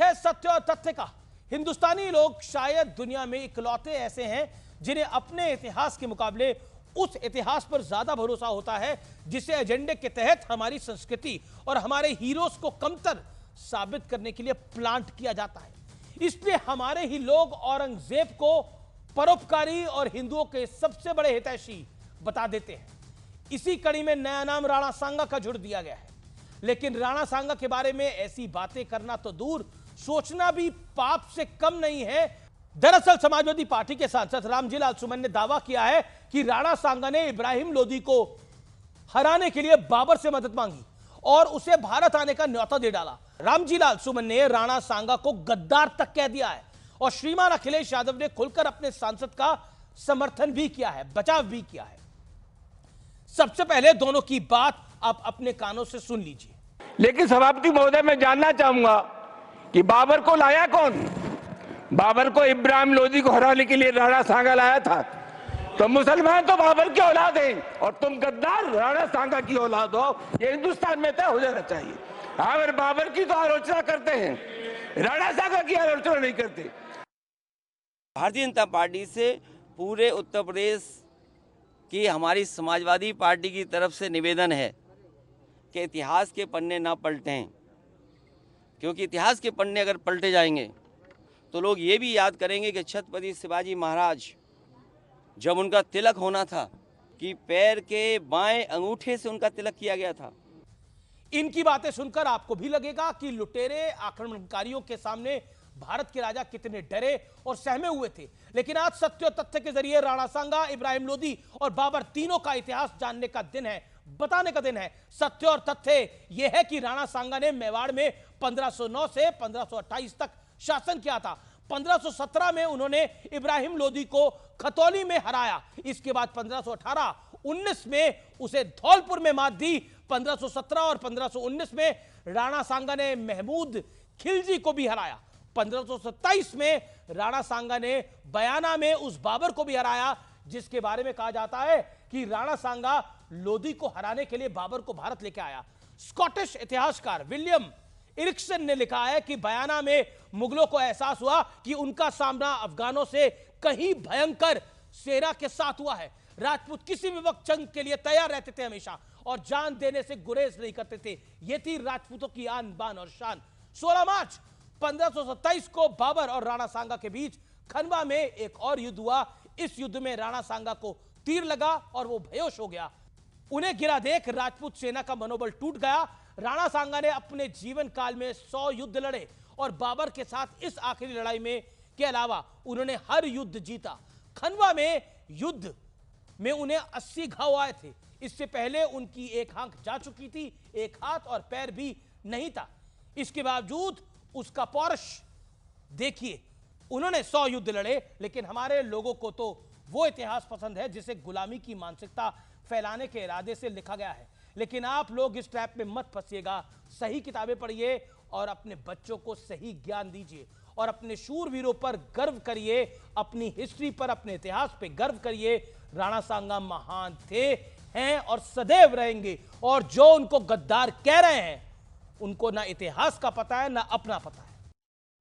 है सत्य और तथ्य का। हिंदुस्तानी लोग शायद दुनिया में इकलौते ऐसे हैं जिन्हें अपने इतिहास के मुकाबले उस इतिहास पर ज्यादा भरोसा होता है जिसे एजेंडे के तहत हमारी संस्कृति और हमारे हीरोज को कमतर साबित करने के लिए प्लांट किया जाता है। इसलिए हमारे ही लोग औरंगजेब को परोपकारी और हिंदुओं के सबसे बड़े हितैषी बता देते हैं। इसी कड़ी में नया नाम राणा सांगा का जुड़ दिया गया है। लेकिन राणा सांगा के बारे में ऐसी बातें करना तो दूर, सोचना भी पाप से कम नहीं है। दरअसल समाजवादी पार्टी के सांसद रामजीलाल सुमन ने दावा किया है कि राणा सांगा ने इब्राहिम लोदी को हराने के लिए बाबर से मदद मांगी और उसे भारत आने का न्योता दे डाला। रामजीलाल सुमन ने राणा सांगा को गद्दार तक कह दिया है और श्रीमान अखिलेश यादव ने खुलकर अपने सांसद का समर्थन भी किया है, बचाव भी किया है। सबसे पहले दोनों की बात आप अपने कानों से सुन लीजिए। लेकिन सभापति महोदय, मैं जानना चाहूंगा कि बाबर को लाया कौन? बाबर को इब्राहिम लोदी को हराने के लिए राणा सांगा लाया था। तो मुसलमान तो बाबर की औलाद हैं और तुम गद्दार राणा सांगा की औलाद हो, ये हिंदुस्तान में तय हो जाना चाहिए। अगर बाबर की तो आलोचना करते हैं, राणा सांगा की आलोचना नहीं करते। भारतीय जनता पार्टी से पूरे उत्तर प्रदेश की हमारी समाजवादी पार्टी की तरफ से निवेदन है कि इतिहास के पन्ने ना पलटें, क्योंकि इतिहास के पन्ने अगर पलटे जाएंगे तो लोग ये भी याद करेंगे कि छत्रपति शिवाजी महाराज जब उनका तिलक होना था कि पैर के बाएं अंगूठे से उनका तिलक किया गया था। इनकी बातें सुनकर आपको भी लगेगा कि लुटेरे आक्रमणकारियों के सामने भारत के राजा कितने डरे और सहमे हुए थे। लेकिन आज सत्य और तथ्य के जरिए राणा सांगा, इब्राहिम लोदी और बाबर तीनों का इतिहास जानने का दिन है, बताने का दिन है। सत्य और तथ्य यह है कि राणा सांगा ने मेवाड़ में 1509 से 1528 तक शासन किया था। 1517 में उन्होंने इब्राहिम लोदी को खतौली में हराया। इसके बाद 1518-19 में उसे धौलपुर में मात दी। 1517 और 1519 में राणा सांगा ने महमूद खिलजी को भी हराया। 1527 में राणा सांगा ने बयाना में उस बाबर को भी हराया जिसके बारे में कहा जाता है कि राणा सांगा लोदी को हराने के लिए बाबर को भारत लेके आया। स्कॉटिश इतिहासकार विलियम इरिक्सन ने लिखा है कि बयाना में मुगलों को एहसास हुआ कि उनका सामना अफगानों से कहीं भयंकर सेना के साथ हुआ है। राजपूत किसी भी वक्त जंग के लिए तैयार रहते थे हमेशा और जान देने से गुरेज नहीं करते थे। यह थी राजपूतों की आन बान और शान। 16 मार्च 1527 को बाबर और राणा सांगा के बीच खनवा में एक और युद्ध हुआ। इस युद्ध में राणा सांगा को तीर लगा और वो बेहोश हो गया। उन्हें गिरा देख राजपूत सेना का मनोबल टूट गया। राणा सांगा ने अपने जीवन काल में 100 युद्ध लड़े और बाबर के साथ इस आखिरी लड़ाई में के अलावा उन्होंने हर युद्ध जीता। खनवा में युद्ध में उन्हें 80 घाव आए थे। इससे पहले उनकी एक आंख जा चुकी थी, एक हाथ और पैर भी नहीं था। इसके बावजूद उसका पौरुष देखिए। उन्होंने 100 युद्ध लड़े, लेकिन हमारे लोगों को तो वो इतिहास पसंद है जिसे गुलामी की मानसिकता फैलाने के इरादे से लिखा गया है। लेकिन आप लोग इस ट्रैप में मत फंसिएगा। सही किताबें पढ़िए और अपने बच्चों को सही ज्ञान दीजिए और अपने शूरवीरों पर गर्व करिए, अपनी हिस्ट्री पर, अपने इतिहास पे गर्व करिए। राणा सांगा महान थे, हैं और सदैव रहेंगे। और जो उनको गद्दार कह रहे हैं उनको ना इतिहास का पता है ना अपना पता है।